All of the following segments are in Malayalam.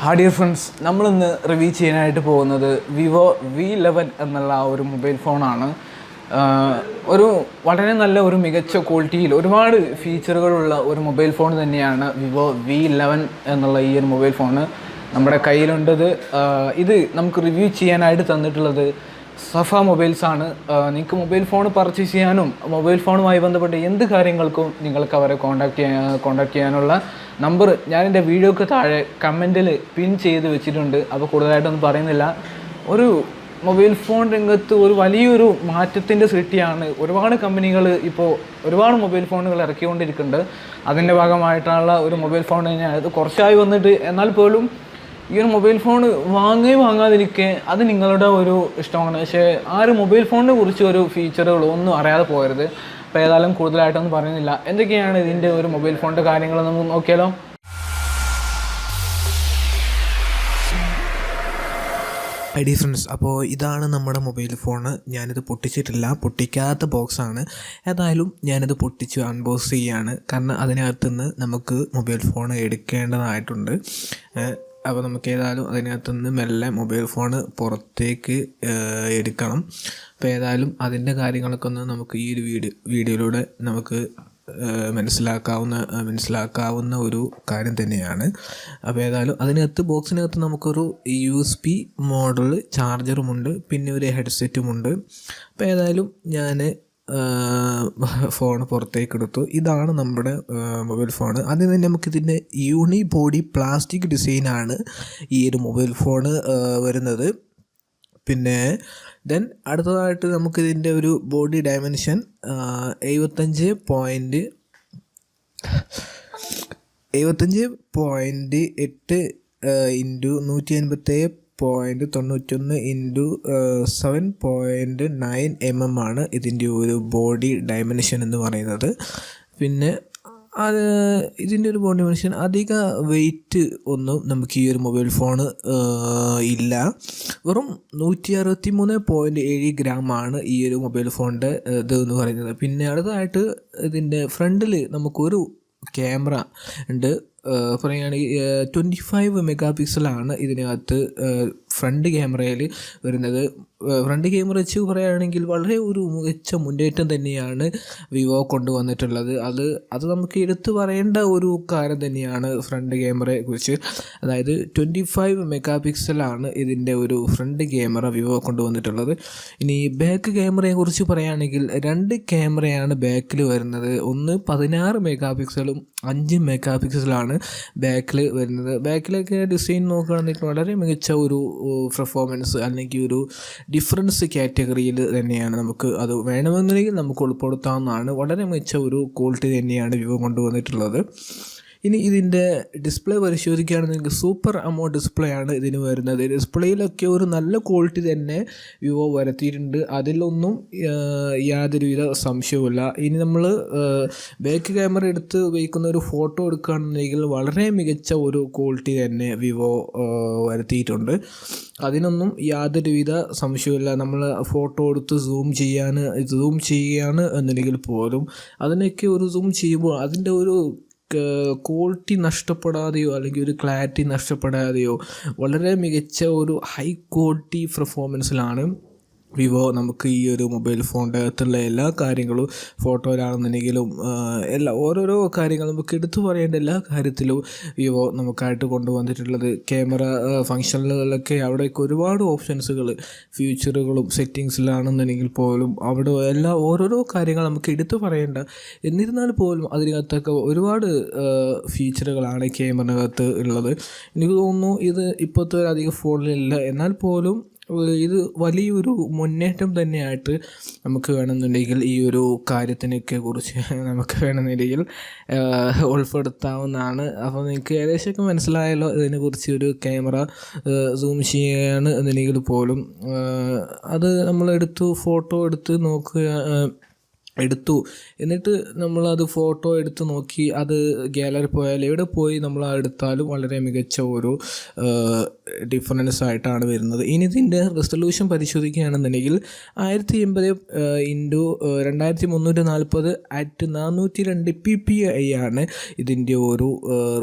Hi dear friends, നമ്മളിന്ന് റിവ്യൂ ചെയ്യാനായിട്ട് പോകുന്നത് Vivo V11 എന്നുള്ള ഒരു മൊബൈൽ ഫോണാണ്. ഒരു വളരെ നല്ല ഒരു മികച്ച ക്വാളിറ്റിയിൽ ഒരുപാട് ഫീച്ചറുകളുള്ള ഒരു മൊബൈൽ ഫോൺ തന്നെയാണ് Vivo V11 എന്നുള്ള ഈ ഒരു മൊബൈൽ ഫോൺ നമ്മുടെ കയ്യിലുണ്ടത്. ഇത് നമുക്ക് റിവ്യൂ ചെയ്യാനായിട്ട് തന്നിട്ടുള്ളത് SAFA മൊബൈൽസ് ആണ്. നിങ്ങൾക്ക് മൊബൈൽ ഫോൺ പർച്ചേസ് ചെയ്യാനും മൊബൈൽ ഫോണുമായി ബന്ധപ്പെട്ട എന്ത് കാര്യങ്ങൾക്കും നിങ്ങൾക്ക് അവരെ കോൺടാക്ട് ചെയ്യാനുള്ള നമ്പർ ഞാൻ എൻ്റെ വീഡിയോക്ക് താഴെ കമൻറ്റിൽ പിൻ ചെയ്ത് വെച്ചിട്ടുണ്ട്. അപ്പോൾ കൂടുതലായിട്ടൊന്നും പറയുന്നില്ല. ഒരു മൊബൈൽ ഫോൺ രംഗത്ത് ഒരു വലിയൊരു മാറ്റത്തിൻ്റെ സൃഷ്ടിയാണ്. ഒരുപാട് കമ്പനികൾ ഇപ്പോൾ ഒരുപാട് മൊബൈൽ ഫോണുകൾ ഇറക്കിക്കൊണ്ടിരിക്കുന്നുണ്ട്. അതിൻ്റെ ഭാഗമായിട്ടുള്ള ഒരു മൊബൈൽ ഫോൺ തന്നെയാണ് ഇത്. കുറച്ചായി വന്നിട്ട് എന്നാൽ പോലും ഈ ഒരു മൊബൈൽ ഫോൺ വാങ്ങാതിരിക്കെ അത് നിങ്ങളുടെ ഒരു ഇഷ്ടമാണ്. പക്ഷേ ആ ഒരു മൊബൈൽ ഫോണിനെ കുറിച്ച് ഒരു ഫീച്ചറുകളോ ഒന്നും അറിയാതെ പോകരുത്. അപ്പോൾ ഏതായാലും കൂടുതലായിട്ടൊന്നും പറയുന്നില്ല. എന്തൊക്കെയാണ് ഇതിൻ്റെ ഒരു മൊബൈൽ ഫോണിൻ്റെ കാര്യങ്ങൾ നമുക്ക് നോക്കിയാലോ. ഐ ഫ്രണ്ട്സ്, അപ്പോൾ ഇതാണ് നമ്മുടെ മൊബൈൽ ഫോണ്. ഞാനിത് പൊട്ടിച്ചിട്ടില്ല, പൊട്ടിക്കാത്ത ബോക്സാണ്. ഏതായാലും ഞാനിത് പൊട്ടിച്ച് അൺബോക്സ് ചെയ്യുകയാണ്. കാരണം അതിനകത്തുനിന്ന് നമുക്ക് മൊബൈൽ ഫോൺ എടുക്കേണ്ടതായിട്ടുണ്ട്. അപ്പോൾ നമുക്ക് ഏതായാലും അതിനകത്തുനിന്ന് മെല്ലെ മൊബൈൽ ഫോണ് പുറത്തേക്ക് എടുക്കണം. അപ്പോൾ ഏതായാലും അതിൻ്റെ കാര്യങ്ങളൊക്കെ ഒന്ന് നമുക്ക് ഈ ഒരു വീഡിയോയിലൂടെ നമുക്ക് മനസ്സിലാക്കാവുന്ന ഒരു കാര്യം തന്നെയാണ്. അപ്പോൾ ഏതായാലും അതിനകത്ത് ബോക്സിനകത്ത് നമുക്കൊരു USB മോഡൽ ചാർജറുമുണ്ട്, പിന്നെ ഒരു ഹെഡ്സെറ്റുമുണ്ട്. അപ്പോൾ ഏതായാലും ഞാൻ ഫോൺ പുറത്തേക്ക് എടുത്തു. ഇതാണ് നമ്മുടെ മൊബൈൽ ഫോൺ. ആദ്യം തന്നെ നമുക്കിതിൻ്റെ യൂണി ബോഡി പ്ലാസ്റ്റിക് ഡിസൈനാണ് ഈ ഒരു മൊബൈൽ ഫോണ് വരുന്നത്. പിന്നെ ദെൻ അടുത്തതായിട്ട് നമുക്കിതിൻ്റെ ഒരു body dimension 75.8 into 187.91 into 7.9 mm ആണ് ഇതിൻ്റെ ഒരു ബോഡി ഡയമെൻഷൻ എന്ന് പറയുന്നത്. പിന്നെ ഇതിൻ്റെ ഒരു ബോഡി ഡയമെൻഷൻ അധിക വെയിറ്റ് ഒന്നും നമുക്ക് ഈ ഒരു മൊബൈൽ ഫോണ് ഇല്ല. വെറും 163.7 ഗ്രാമാണ് ഈ ഒരു മൊബൈൽ ഫോണിൻ്റെ ഇത് എന്ന് പറയുന്നത്. പിന്നെ അടുത്തതായിട്ട് ഇതിൻ്റെ ഫ്രണ്ടിൽ നമുക്കൊരു ക്യാമറ ഉണ്ട്. പറയുകയാണെങ്കിൽ 25 മെഗാ പിക്സലാണ് ഇതിനകത്ത് ഫ്രണ്ട് ക്യാമറയിൽ വരുന്നത്. ഫ്രണ്ട് ക്യാമറ വെച്ച് പറയുകയാണെങ്കിൽ വളരെ ഒരു മികച്ച മുന്നേറ്റം തന്നെയാണ് വിവോ കൊണ്ടുവന്നിട്ടുള്ളത്. അത് നമുക്ക് എടുത്തു പറയേണ്ട ഒരു കാര്യം തന്നെയാണ് ഫ്രണ്ട് ക്യാമറയെ കുറിച്ച്. അതായത് 25 മെഗാ പിക്സലാണ് ഇതിൻ്റെ ഒരു ഫ്രണ്ട് ക്യാമറ വിവോ കൊണ്ടുവന്നിട്ടുള്ളത്. ഇനി ബാക്ക് ക്യാമറയെ കുറിച്ച് പറയുകയാണെങ്കിൽ 2 ക്യാമറയാണ് ബാക്കിൽ വരുന്നത്. ഒന്ന് 16 മെഗാ പിക്സലും 5 മെഗാ പിക്സലാണ് ബാക്കിൽ വരുന്നത്. ബാക്കിലൊക്കെ ഡിസൈൻ നോക്കുകയാണെങ്കിൽ വളരെ മികച്ച ഒരു പെർഫോമൻസ് അല്ലെങ്കിൽ ഒരു ഡിഫറൻസ് കാറ്റഗറിയിൽ തന്നെയാണ്. നമുക്ക് അത് വേണമെന്നുണ്ടെങ്കിൽ നമുക്ക് ഉൾപ്പെടുത്താവുന്നതാണ്. വളരെ മികച്ച ഒരു ക്വാളിറ്റി തന്നെയാണ് വിവോ കൊണ്ടുവന്നിട്ടുള്ളത്. ഇനി ഇതിൻ്റെ ഡിസ്പ്ലേ പരിശോധിക്കുകയാണെന്നുണ്ടെങ്കിൽ സൂപ്പർ അമോൾഡ് ഡിസ്പ്ലേ ആണ് ഇതിന് വരുന്നത്. ഡിസ്പ്ലേയിലൊക്കെ ഒരു നല്ല ക്വാളിറ്റി തന്നെ വിവോ വരുത്തിയിട്ടുണ്ട്. അതിലൊന്നും യാതൊരുവിധ സംശയവുമില്ല. ഇനി നമ്മൾ ബാക്ക് ക്യാമറ എടുത്ത് ഉപയോഗിക്കുന്ന ഒരു ഫോട്ടോ എടുക്കുകയാണെന്നുണ്ടെങ്കിൽ വളരെ മികച്ച ഒരു ക്വാളിറ്റി തന്നെ വിവോ വരുത്തിയിട്ടുണ്ട്. അതിനൊന്നും യാതൊരുവിധ സംശയമില്ല. നമ്മൾ ഫോട്ടോ എടുത്ത് സൂം ചെയ്യുകയാണ് എന്നുണ്ടെങ്കിൽ പോലും അതിനൊക്കെ ഒരു സൂം ചെയ്യുമ്പോൾ അതിൻ്റെ ഒരു ക്വാളിറ്റി നഷ്ടപ്പെടാതെയോ അല്ലെങ്കിൽ ഒരു ക്ലാരിറ്റി നഷ്ടപ്പെടാതെയോ വളരെ മികച്ച ഒരു ഹൈ ക്വാളിറ്റി പെർഫോമൻസിലാണ് വിവോ നമുക്ക് ഈ ഒരു മൊബൈൽ ഫോണിൻ്റെ അകത്തുള്ള എല്ലാ കാര്യങ്ങളും ഫോട്ടോയിലാണെന്നുണ്ടെങ്കിലും ഓരോരോ കാര്യങ്ങൾ നമുക്ക് എടുത്തു പറയേണ്ട എല്ലാ കാര്യത്തിലും വിവോ നമുക്കായിട്ട് കൊണ്ടുവന്നിട്ടുള്ളത്. ക്യാമറ ഫങ്ഷനുകളിലൊക്കെ അവിടെയൊക്കെ ഒരുപാട് ഓപ്ഷൻസുകൾ ഫീച്ചറുകളും സെറ്റിങ്സിലാണെന്നുണ്ടെങ്കിൽ പോലും അവിടെ ഓരോരോ കാര്യങ്ങൾ നമുക്ക് എടുത്തു പറയേണ്ട. എന്നിരുന്നാൽ പോലും അതിനകത്തൊക്കെ ഒരുപാട് ഫീച്ചറുകളാണ് ക്യാമറക്കകത്ത് ഉള്ളത്. എനിക്ക് തോന്നുന്നു ഇത് ഇപ്പോഴത്തെ അധികം ഫോണിലില്ല. എന്നാൽ പോലും ഇത് വലിയൊരു മുന്നേറ്റം തന്നെയായിട്ട് നമുക്ക് വേണമെന്നുണ്ടെങ്കിൽ ഈ ഒരു കാര്യത്തിനൊക്കെ കുറിച്ച് നമുക്ക് വേണമെന്നുണ്ടെങ്കിൽ ഉൾപ്പെടുത്താവുന്നതാണ്. അപ്പോൾ നിങ്ങൾക്ക് ഏകദേശമൊക്കെ മനസ്സിലായല്ലോ ഇതിനെക്കുറിച്ച്. ഒരു ക്യാമറ സൂം ചെയ്യുകയാണ് എന്നുണ്ടെങ്കിൽ പോലും അത് നമ്മൾ ഫോട്ടോ എടുത്തു എന്നിട്ട് നമ്മളത് ഫോട്ടോ എടുത്ത് നോക്കി അത് ഗാലറി പോയാൽ എവിടെ പോയി നമ്മൾ എടുത്താലും വളരെ മികച്ച ഒരു ഡിഫറൻസ് ആയിട്ടാണ് വരുന്നത്. ഇനി ഇതിൻ്റെ റെസൊല്യൂഷൻ പരിശോധിക്കുകയാണെന്നുണ്ടെങ്കിൽ 1080 ഇൻറ്റു 2340 @ 402 ppi ആണ് ഇതിൻ്റെ ഒരു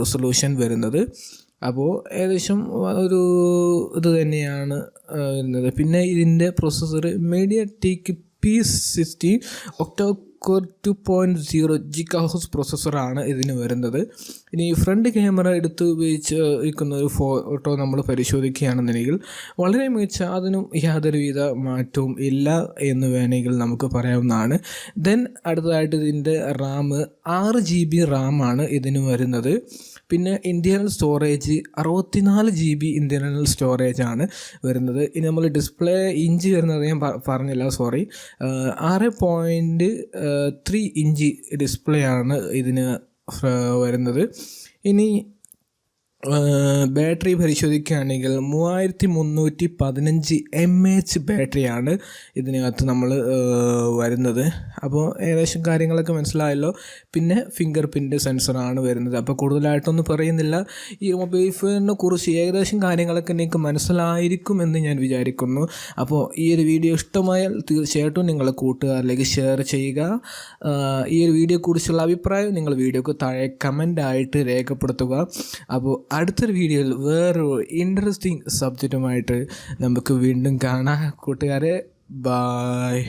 റെസൊല്യൂഷൻ വരുന്നത്. അപ്പോൾ ഏകദേശം ഒരു ഇത് തന്നെയാണ് വരുന്നത്. പിന്നെ ഇതിൻ്റെ processor MediaTek P60 octa core 2.0 GHz പ്രൊസസ്സറാണ് ഇതിന് വരുന്നത്. ഇനി ഫ്രണ്ട് ക്യാമറ എടുത്ത് ഉപയോഗിച്ച് ഇരിക്കുന്ന ഒരു ഫോട്ടോ നമ്മൾ പരിശോധിക്കുകയാണെന്നുണ്ടെങ്കിൽ വളരെ മികച്ച, അതിനും യാതൊരുവിധ മാറ്റവും ഇല്ല എന്ന് വേണമെങ്കിൽ നമുക്ക് പറയാവുന്നതാണ്. ദെൻ അടുത്തതായിട്ട് ഇതിൻ്റെ റാം 6 GB റാമാണ് ഇതിന് വരുന്നത്. പിന്നെ ഇൻറ്റേർണൽ സ്റ്റോറേജ് 64 GB ഇൻറ്റേർണൽ സ്റ്റോറേജാണ് വരുന്നത്. ഇനി നമ്മൾ ഡിസ്പ്ലേ ഇഞ്ച് വരുന്നത് ഞാൻ പറഞ്ഞില്ല, സോറി, 6.3 ഇഞ്ച് ഡിസ്പ്ലേ ആണ് ഇതിന് വരുന്നത്. ഇനി ബാറ്ററി പരിശോധിക്കുകയാണെങ്കിൽ 3315 mAh ബാറ്ററിയാണ് ഇതിനകത്ത് നമ്മൾ വരുന്നത്. അപ്പോൾ ഏകദേശം കാര്യങ്ങളൊക്കെ മനസ്സിലായല്ലോ. പിന്നെ ഫിംഗർ പ്രിൻ്റ് സെൻസറാണ് വരുന്നത്. അപ്പോൾ കൂടുതലായിട്ടൊന്നും പറയുന്നില്ല. ഈ മൊബൈൽ ഫോണിനെ കുറിച്ച് ഏകദേശം കാര്യങ്ങളൊക്കെ നിങ്ങൾക്ക് മനസ്സിലായിരിക്കും എന്ന് ഞാൻ വിചാരിക്കുന്നു. അപ്പോൾ ഈ ഒരു വീഡിയോ ഇഷ്ടമായാൽ തീർച്ചയായിട്ടും നിങ്ങൾ കൂട്ടുകാരിലേക്ക് ഷെയർ ചെയ്യുക. ഈ ഒരു വീഡിയോയെക്കുറിച്ചുള്ള അഭിപ്രായം നിങ്ങൾ വീഡിയോക്ക് താഴെ കമൻ്റായിട്ട് രേഖപ്പെടുത്തുക. അപ്പോൾ അടുത്തൊരു വീഡിയോയിൽ വേറൊരു ഇൻട്രസ്റ്റിംഗ് സബ്ജക്റ്റുമായിട്ട് നമുക്ക് വീണ്ടും കാണാം കൂട്ടുകാരെ. ബായ്.